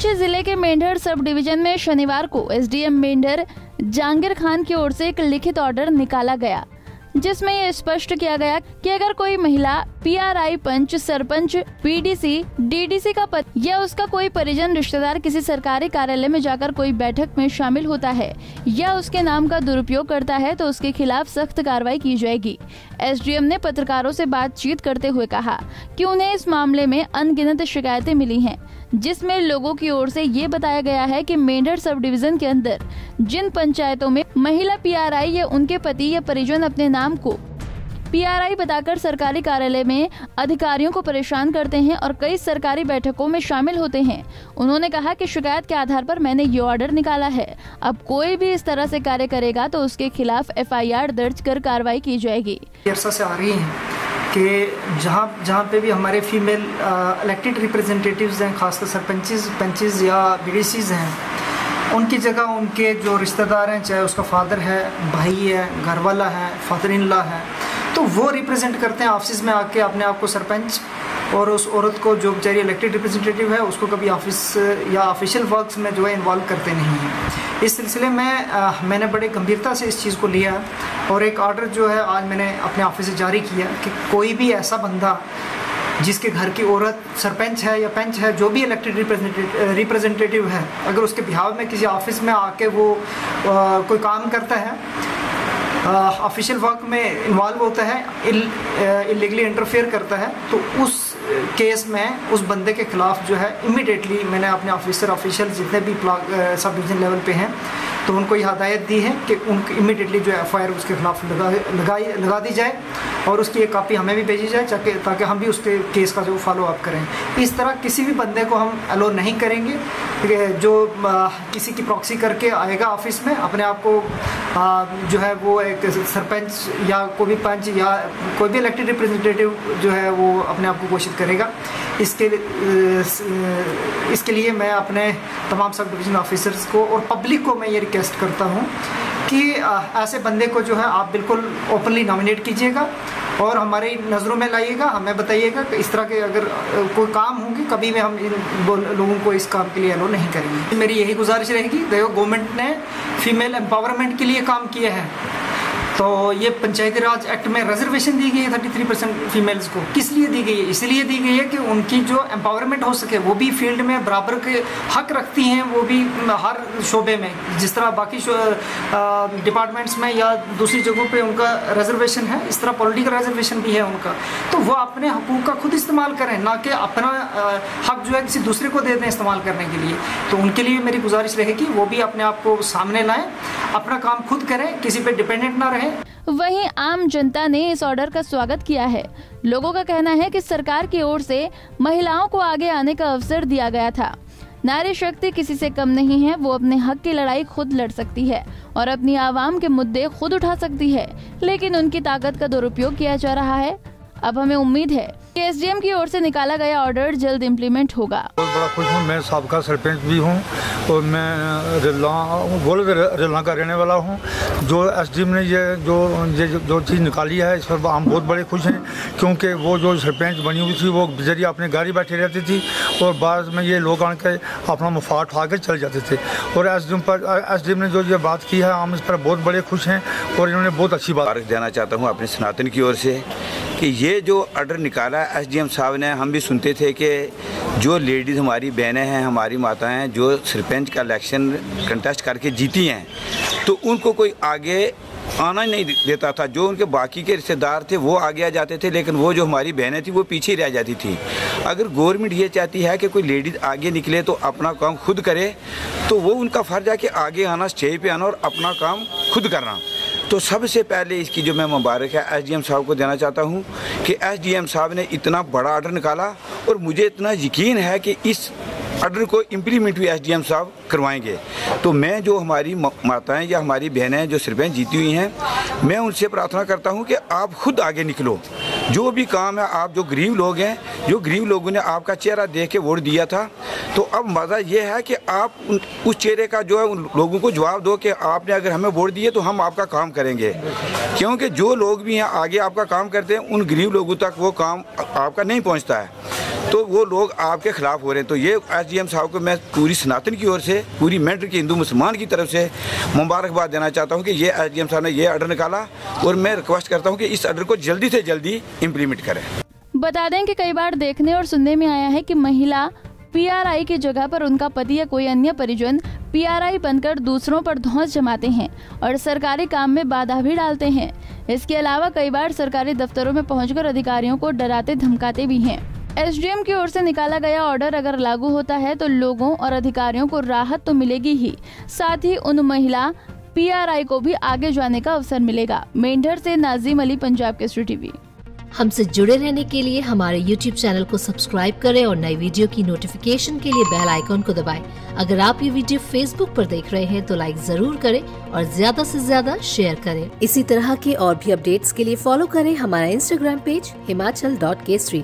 पुंछ जिले के Mendhar sub division में शनिवार को एसडीएम मेंढर जहांगीर खान की ओर से एक लिखित ऑर्डर निकाला गया, जिसमें यह स्पष्ट किया गया कि अगर कोई महिला पीआरआई, पंच, सरपंच, पीडीसी, डीडीसी का पति या उसका कोई परिजन रिश्तेदार किसी सरकारी कार्यालय में जाकर कोई बैठक में शामिल होता है या उसके नाम का दुरुपयोग करता है तो उसके खिलाफ सख्त कार्रवाई की जाएगी। एसडीएम ने पत्रकारों से बातचीत करते हुए कहा कि उन्हें इस मामले में अनगिनत शिकायतें मिली हैं, जिसमें लोगों की ओर से ये बताया गया है कि मेंढर सब डिवीजन के अंदर जिन पंचायतों में महिला पीआरआई या उनके पति या परिजन अपने नाम को पीआरआई बताकर सरकारी कार्यालय में अधिकारियों को परेशान करते हैं और कई सरकारी बैठकों में शामिल होते हैं। उन्होंने कहा कि शिकायत के आधार पर मैंने ये ऑर्डर निकाला है। अब कोई भी इस तरह से कार्य करेगा तो उसके खिलाफ एफआईआर दर्ज कर कार्रवाई की जाएगी। अरसा से आ रही है कि जहाँ पे भी हमारे फीमेल इलेक्टेड रिप्रेजेंटेटिव्स हैं, खासकर सरपंचेस, पंचेस या बीडीसीज हैं, उनकी जगह उनके जो रिश्तेदार हैं, चाहे उसका फादर है, भाई है, घरवाला है, फादर इन लॉ है, तो वो रिप्रेजेंट करते हैं ऑफिस में आके अपने आप को सरपंच, और उस औरत को जो बेचारी इलेक्टेड रिप्रेजेंटेटिव है उसको कभी ऑफिस या ऑफिशियल वर्क्स में जो है इन्वॉल्व करते नहीं हैं। इस सिलसिले में मैंने बड़े गंभीरता से इस चीज़ को लिया और एक ऑर्डर जो है आज मैंने अपने ऑफिस से जारी किया कि कोई भी ऐसा बंदा जिसके घर की औरत सरपंच है या पंच है, जो भी इलेक्टेड रिप्रेजेंटेटिव है, अगर उसके बिहाव में किसी ऑफिस में आके वो कोई काम करता है, ऑफिशियल वर्क में इन्वॉल्व होता है, इलीगली इंटरफेयर करता है, तो उस केस में उस बंदे के खिलाफ जो है इमीडिएटली मैंने अपने ऑफिशियल जितने भी सब डिवीजन लेवल पे हैं तो उनको ये हदायत दी है कि उनको इमीडिएटली जो एफआईआर उसके खिलाफ लगा दी जाए और उसकी एक कॉपी हमें भी भेजी जाए ताकि हम भी उसके केस का जो फॉलो अप करें। इस तरह किसी भी बंदे को हम अलो नहीं करेंगे जो किसी की प्रॉक्सी करके आएगा ऑफिस में, अपने आप को जो है वो एक सरपंच या कोई भी पंच या कोई भी इलेक्टेड रिप्रेजेंटेटिव जो है वो अपने आप को घोषित करेगा। इसके लिए मैं अपने तमाम सब डिवीजन ऑफिसर्स को और पब्लिक को मैं ये रिक्वेस्ट करता हूँ कि ऐसे बंदे को जो है आप बिल्कुल ओपनली नॉमिनेट कीजिएगा और हमारी नज़रों में लाइएगा, हमें बताइएगा कि इस तरह के अगर कोई काम होंगे कभी भी हम इन लोगों को इस काम के लिए अलो नहीं करेंगे। मेरी यही गुजारिश रहेगी। देखो, गवर्नमेंट ने फीमेल एम्पावरमेंट के लिए काम किया है, तो ये पंचायती राज एक्ट में रिजर्वेशन दी गई है 33% फीमेल्स को। किस लिए दी गई है? इसलिए दी गई है कि उनकी जो एम्पावरमेंट हो सके, वो भी फील्ड में बराबर के हक रखती हैं, वो भी हर शोबे में, जिस तरह बाकी डिपार्टमेंट्स में या दूसरी जगहों पे उनका रिजर्वेशन है, इस तरह पॉलिटिकल रिजर्वेशन भी है उनका। तो वो अपने हकूक़ का खुद इस्तेमाल करें, ना कि अपना हक जो है किसी दूसरे को दे दें इस्तेमाल करने के लिए। तो उनके लिए मेरी गुजारिश रहेगी वो भी अपने आप को सामने लाएं, अपना काम खुद करें, किसी पे डिपेंडेंट ना रहें। वहीं आम जनता ने इस ऑर्डर का स्वागत किया है। लोगों का कहना है कि सरकार की ओर से महिलाओं को आगे आने का अवसर दिया गया था। नारी शक्ति किसी से कम नहीं है, वो अपने हक की लड़ाई खुद लड़ सकती है और अपनी आवाम के मुद्दे खुद उठा सकती है, लेकिन उनकी ताकत का दुरुपयोग किया जा रहा है। अब हमें उम्मीद है कि एसडीएम की ओर से निकाला गया ऑर्डर जल्द इम्प्लीमेंट होगा। बहुत बड़ा खुश हूँ। मैं साबका सरपंच भी हूँ और मैं रिला का रहने वाला हूँ। जो एसडीएम ने ये जो चीज़ निकाली है, इस पर हम बहुत बड़े खुश हैं, क्योंकि वो जो सरपंच बनी हुई थी वो जरिए अपने गाड़ी बैठे रहती थी और बाद में ये लोग आन के अपना मुफाद उठा कर चले जाते थे। और एसडीएम ने जो ये बात की है, हम इस पर बहुत बड़े खुश हैं और इन्होंने बहुत अच्छी बात देना चाहता हूँ अपने सनातन की ओर से कि ये जो ऑर्डर निकाला एसडीएम साहब ने, हम भी सुनते थे कि जो लेडीज़ हमारी बहनें हैं, हमारी माताएं हैं, जो सरपंच का इलेक्शन कंटेस्ट करके जीती हैं, तो उनको कोई आगे आना ही नहीं देता था। जो उनके बाकी के रिश्तेदार थे वो आगे आ जाते थे, लेकिन वो जो हमारी बहनें थी वो पीछे रह जाती थी। अगर गवर्नमेंट ये चाहती है कि कोई लेडीज़ आगे निकले तो अपना काम खुद करे, तो वो उनका फ़र्ज है कि आगे आना, स्टेज पे आना और अपना काम खुद करना। तो सबसे पहले इसकी जो मैं मुबारक है एसडीएम साहब को देना चाहता हूँ कि एसडीएम साहब ने इतना बड़ा ऑर्डर निकाला और मुझे इतना यकीन है कि इस ऑर्डर को इम्प्लीमेंट भी एसडीएम साहब करवाएंगे। तो मैं जो हमारी माताएं या हमारी बहनें जो सरपंच जीती हुई हैं, मैं उनसे प्रार्थना करता हूं कि आप खुद आगे निकलो। जो भी काम है, आप जो गरीब लोग हैं, जो गरीब लोगों ने आपका चेहरा देख के वोट दिया था, तो अब मज़ा ये है कि आप उस चेहरे का जो है उन लोगों को जवाब दो कि आपने अगर हमें वोट दिए तो हम आपका काम करेंगे। क्योंकि जो लोग भी हैं आगे आपका काम करते हैं, उन गरीब लोगों तक वो काम आपका नहीं पहुँचता है। तो वो लोग आपके खिलाफ हो रहे हैं। तो ये SDM साहब को मैं पूरी सनातन की ओर से, पूरी मेंटर के हिंदू मुसलमान की तरफ से मुबारकबाद देना चाहता हूँ कि ये SDM साहब ने ये ऑर्डर निकाला, और मैं रिक्वेस्ट करता हूँ कि इस ऑर्डर को जल्दी से जल्दी इम्प्लीमेंट करें। बता दें कि कई बार देखने और सुनने में आया है कि महिला PRI की जगह पर उनका पति या कोई अन्य परिजन PRI बनकर दूसरों पर धौंस जमाते हैं और सरकारी काम में बाधा भी डालते हैं। इसके अलावा कई बार सरकारी दफ्तरों में पहुंचकर अधिकारियों को डराते धमकाते भी हैं। SDM की ओर से निकाला गया ऑर्डर अगर लागू होता है तो लोगों और अधिकारियों को राहत तो मिलेगी ही, साथ ही उन महिला PRI को भी आगे जाने का अवसर मिलेगा। मेंढर से नाजिम अली, पंजाब केसरी टीवी। हमसे जुड़े रहने के लिए हमारे YouTube चैनल को सब्सक्राइब करें और नई वीडियो की नोटिफिकेशन के लिए बेल आइकॉन को दबाएं। अगर आप ये वीडियो Facebook पर देख रहे हैं तो लाइक जरूर करें और ज्यादा से ज्यादा शेयर करें। इसी तरह के और भी अपडेट्स के लिए फॉलो करें हमारा Instagram पेज himachal.kesri।